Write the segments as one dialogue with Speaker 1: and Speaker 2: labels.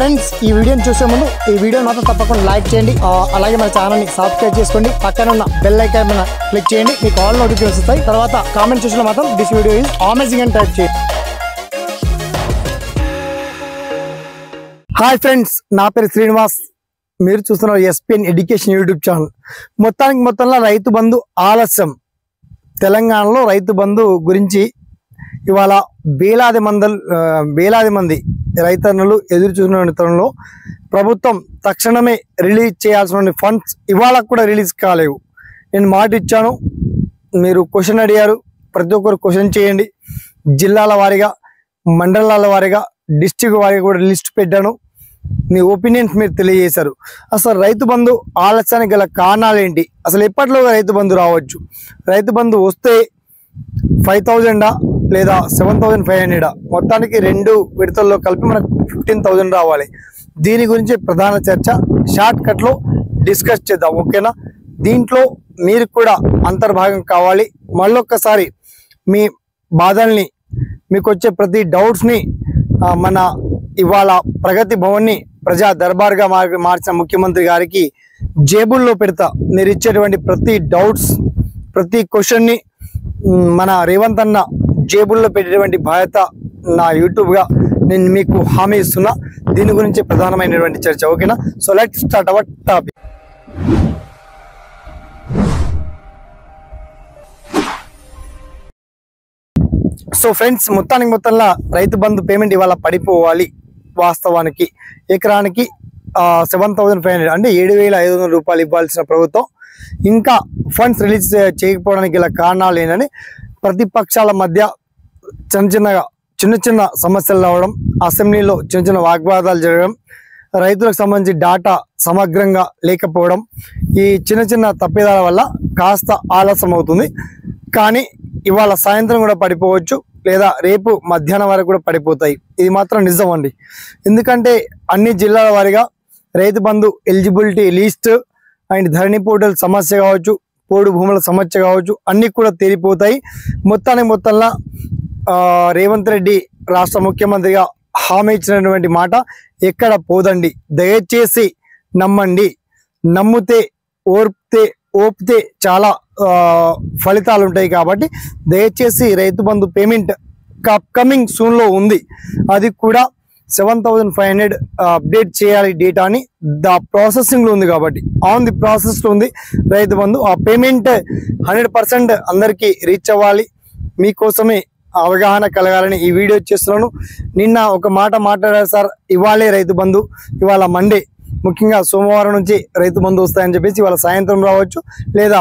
Speaker 1: Friends ఈ వీడియోని చూసే ముందు ఈ వీడియోని మాత్రం తప్పకుండా లైక్ చేయండి, అలాగే మన ఛానల్ని సబ్స్క్రైబ్ చేసుకోండి, పక్కన ఉన్న బెల్ ఐకాన్ మీద క్లిక్ చేయండి, మీకు ఆల్ నోటిఫికేషన్స్ వస్తాయి. తర్వాత కామెంట్ సెక్షన్లో మాత్రం దిస్ వీడియో ఈజ్ అమేజింగ్ అని టైప్ చేయండి. హాయ్ ఫ్రెండ్స్, నా పేరు శ్రీనివాస్, మీరు చూస్తున్నారు ఎస్పీఎన్ ఎడ్యుకేషన్ యూట్యూబ్ ఛానల్. మొత్తంలో రైతు బంధు ఆలస్యం. తెలంగాణలో రైతు బంధు గురించి ఇవాళ వేలాది మంది రైతన్నులు ఎదురు చూసిన తరుణంలో ప్రభుత్వం తక్షణమే రిలీజ్ చేయాల్సిన ఫండ్స్ ఇవాళ కూడా రిలీజ్ కాలేవు. నేను మాట ఇచ్చాను, మీరు క్వశ్చన్ అడిగారు, ప్రతి ఒక్కరు క్వశ్చన్ చేయండి. జిల్లాల వారీగా, మండలాల వారీగా, డిస్ట్రిక్ట్ వారీగా కూడా లిస్ట్ పెట్టాను. మీ ఒపీనియన్స్ మీరు తెలియజేశారు. అసలు రైతు బంధు ఆలస్యానికి గల కారణాలు ఏంటి? అసలు ఎప్పటిలోగా రైతు బంధు రావచ్చు? రైతు బంధు వస్తే 5,000 లేదా 7,500? మొత్తానికి 2 విడతల్లో కలిపి మనకు 15,000 రావాలి. దీని గురించి ప్రధాన చర్చ షార్ట్ కట్లో డిస్కస్ చేద్దాం, ఓకేనా? దీంట్లో మీరు కూడా అంతర్భాగం కావాలి. మళ్ళొక్కసారి మీ బాధల్ని, మీకు వచ్చే ప్రతి డౌట్స్ని మన ఇవాళ ప్రగతి భవన్ని ప్రజా దర్బార్గా మార్చిన ముఖ్యమంత్రి గారికి జేబుల్లో పెడతా. మీరు ఇచ్చేటువంటి ప్రతి డౌట్స్, ప్రతి క్వశ్చన్ని మన రేవంత్ అన్న జేబుల్లో పెట్టేటువంటి బాధ్యత నా యూట్యూబ్గా నేను మీకు హామీ ఇస్తున్నా. దీని గురించి ప్రధానమైనటువంటి చర్చ, ఓకేనా? So let start our topic. So friends, మొత్తంలో రైతు బంధు పేమెంట్ ఇవాళ పడిపోవాలి. వాస్తవానికి ఎకరానికి 7,500 అంటే 7,500 రూపాయలు ఇవ్వాల్సిన ప్రభుత్వం ఇంకా ఫండ్స్ రిలీజ్ చేయకపోవడానికి గల కారణాలు ఏంటని ప్రతిపక్షాల మధ్య చిన్న సమస్యలు రావడం, అసెంబ్లీలో చిన్న వాగ్వాదాలు జరగడం, రైతులకు సంబంధించి డాటా సమగ్రంగా లేకపోవడం, ఈ చిన్న తప్పిదాల వల్ల కాస్త ఆలస్యం అవుతుంది. కానీ ఇవాళ సాయంత్రం కూడా పడిపోవచ్చు, లేదా రేపు మధ్యాహ్నం వరకు కూడా పడిపోతాయి. ఇది మాత్రం నిజం అండి. ఎందుకంటే అన్ని జిల్లాల వారీగా Rythu Bandhu eligibility list and Dharani portal సమస్య కావచ్చు, పోడు భూముల సమస్య కావచ్చు, అన్నీ కూడా తేలిపోతాయి. మొత్తంలో రేవంత్ రెడ్డి రాష్ట్ర ముఖ్యమంత్రిగా హామీ ఇచ్చినటువంటి మాట ఎక్కడ పోదండి. దయచేసి నమ్మండి. నమ్మితే ఓపితే చాలా ఫలితాలు ఉంటాయి. కాబట్టి దయచేసి రైతు బంధు పేమెంట్ అప్కమింగ్ సూన్లో ఉంది. అది కూడా 7,500 అప్డేట్ చేయాలి డేటాని. ప్రాసెసింగ్లో ఉంది, కాబట్టి ఆన్ ది ప్రాసెస్లో ఉంది రైతు బంధు. ఆ పేమెంట్ 100% అందరికీ రీచ్ అవ్వాలి. మీకోసమే అవగాహన కలగాలని ఈ వీడియో చేస్తున్నాను. నిన్న ఒక మాట మాట్లాడారు సార్, ఇవాళే రైతు బంధు, ఇవాళ మండే, ముఖ్యంగా సోమవారం నుంచి రైతు బంధు వస్తాయని చెప్పేసి ఇవాళ సాయంత్రం రావచ్చు, లేదా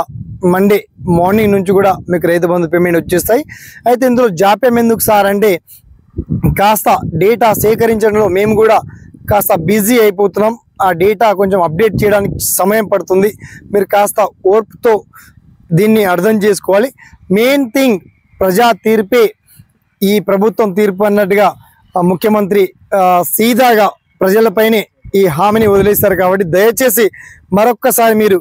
Speaker 1: మండే మార్నింగ్ నుంచి కూడా మీకు రైతు బంధు పేమెంట్ వచ్చేస్తాయి. అయితే ఇందులో జాప్యం ఎందుకు సార్ అంటే, కాస్త డేటా సేకరించడంలో మేము కూడా కాస్త బిజీ అయిపోతున్నాం. ఆ డేటా కొంచెం అప్డేట్ చేయడానికి సమయం పడుతుంది. మీరు కాస్త ఓర్పుతో దీన్ని అర్థం చేసుకోవాలి. మెయిన్ థింగ్, ప్రజా తీర్పే ఈ ప్రభుత్వం తీర్పు అన్నట్టుగా ముఖ్యమంత్రి సీదాగా ప్రజలపైనే ఈ హామీని వదిలేస్తారు. కాబట్టి దయచేసి మరొక్కసారి మీరు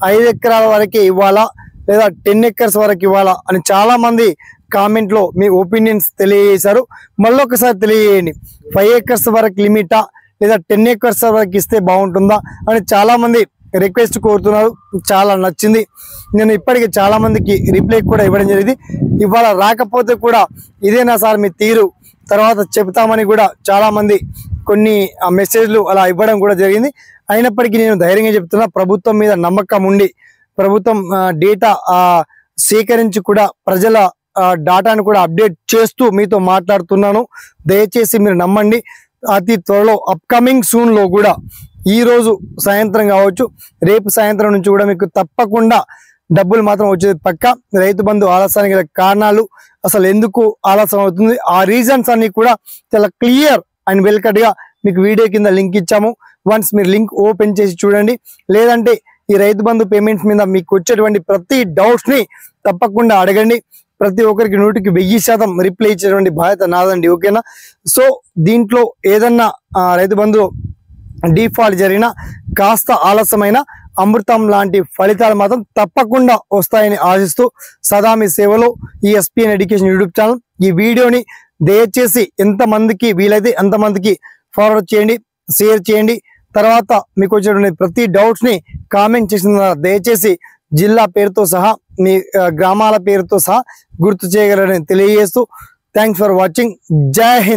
Speaker 1: 5 ఎకరాల వరకే ఇవ్వాలా లేదా 10 ఎకర్స్ వరకు ఇవ్వాలా అని చాలామంది కామెంట్లో మీ ఒపీనియన్స్ తెలియజేశారు. మళ్ళొకసారి తెలియజేయండి. 5 ఎకర్స్ వరకు లిమిటా లేదా 10 ఎకర్స్ వరకు ఇస్తే బాగుంటుందా అని చాలామంది రిక్వెస్ట్ కోరుతున్నారు. చాలా నచ్చింది. నేను ఇప్పటికీ చాలామందికి రిప్లై కూడా ఇవ్వడం జరిగింది. ఇవాళ రాకపోతే కూడా ఇదేనా సార్ మీ తీరు, తర్వాత చెప్తామని కూడా చాలామంది కొన్ని మెసేజ్లు అలా ఇవ్వడం కూడా జరిగింది. అయినప్పటికీ నేను ధైర్యంగా చెప్తున్నా, ప్రభుత్వం మీద నమ్మకం ఉండి ప్రభుత్వం డేటా సేకరించి కూడా ప్రజల డాటాను కూడా అప్డేట్ చేస్తూ మీతో మాట్లాడుతున్నాను. దయచేసి మీరు నమ్మండి. అతి త్వరలో అప్కమింగ్ సూన్లో కూడా ఈరోజు సాయంత్రం కావచ్చు, రేపు సాయంత్రం నుంచి కూడా మీకు తప్పకుండా డబ్బులు మాత్రం వచ్చేది పక్క. రైతు బంధు ఆలస్యానికి గల కారణాలు, అసలు ఎందుకు ఆలస్యం అవుతుంది, ఆ రీజన్స్ అన్ని కూడా చాలా క్లియర్ అండ్ వెల్కట్గా మీకు వీడియో కింద లింక్ ఇచ్చాము. వన్స్ మీరు లింక్ ఓపెన్ చేసి చూడండి. లేదంటే ఈ రైతు బంధు పేమెంట్స్ మీద మీకు వచ్చేటువంటి ప్రతి డౌట్స్ని తప్పకుండా అడగండి. ప్రతి ఒక్కరికి 100% రిప్లై ఇచ్చేటువంటి బాధ్యత నాదండి, ఓకేనా? సో దీంట్లో ఏదన్నా రైతు బంధు డిఫాల్ట్ జరిగినా, కాస్త ఆలస్యమైన అమృతం లాంటి ఫలితాలు మాత్రం తప్పకుండా వస్తాయని ఆశిస్తూ సదా మీ సేవలో ఈ ఎస్పీఎన్ ఎడ్యుకేషన్ యూట్యూబ్ ఛానల్. ఈ వీడియోని దయచేసి ఎంతమందికి వీలైతే అంతమందికి ఫార్వర్డ్ చేయండి. షేర్ చేయండి. తర్వాత మీకు వచ్చేటువంటి ప్రతి డౌట్స్ని కామెంట్ చేసిన ద్వారా దయచేసి జిల్లా పేరుతో సహా మీ గ్రామాల పేరుతో సహా గుర్తు చేయగలరని తెలియజేస్తూ థ్యాంక్స్ ఫర్ వాచింగ్. జై హింద్.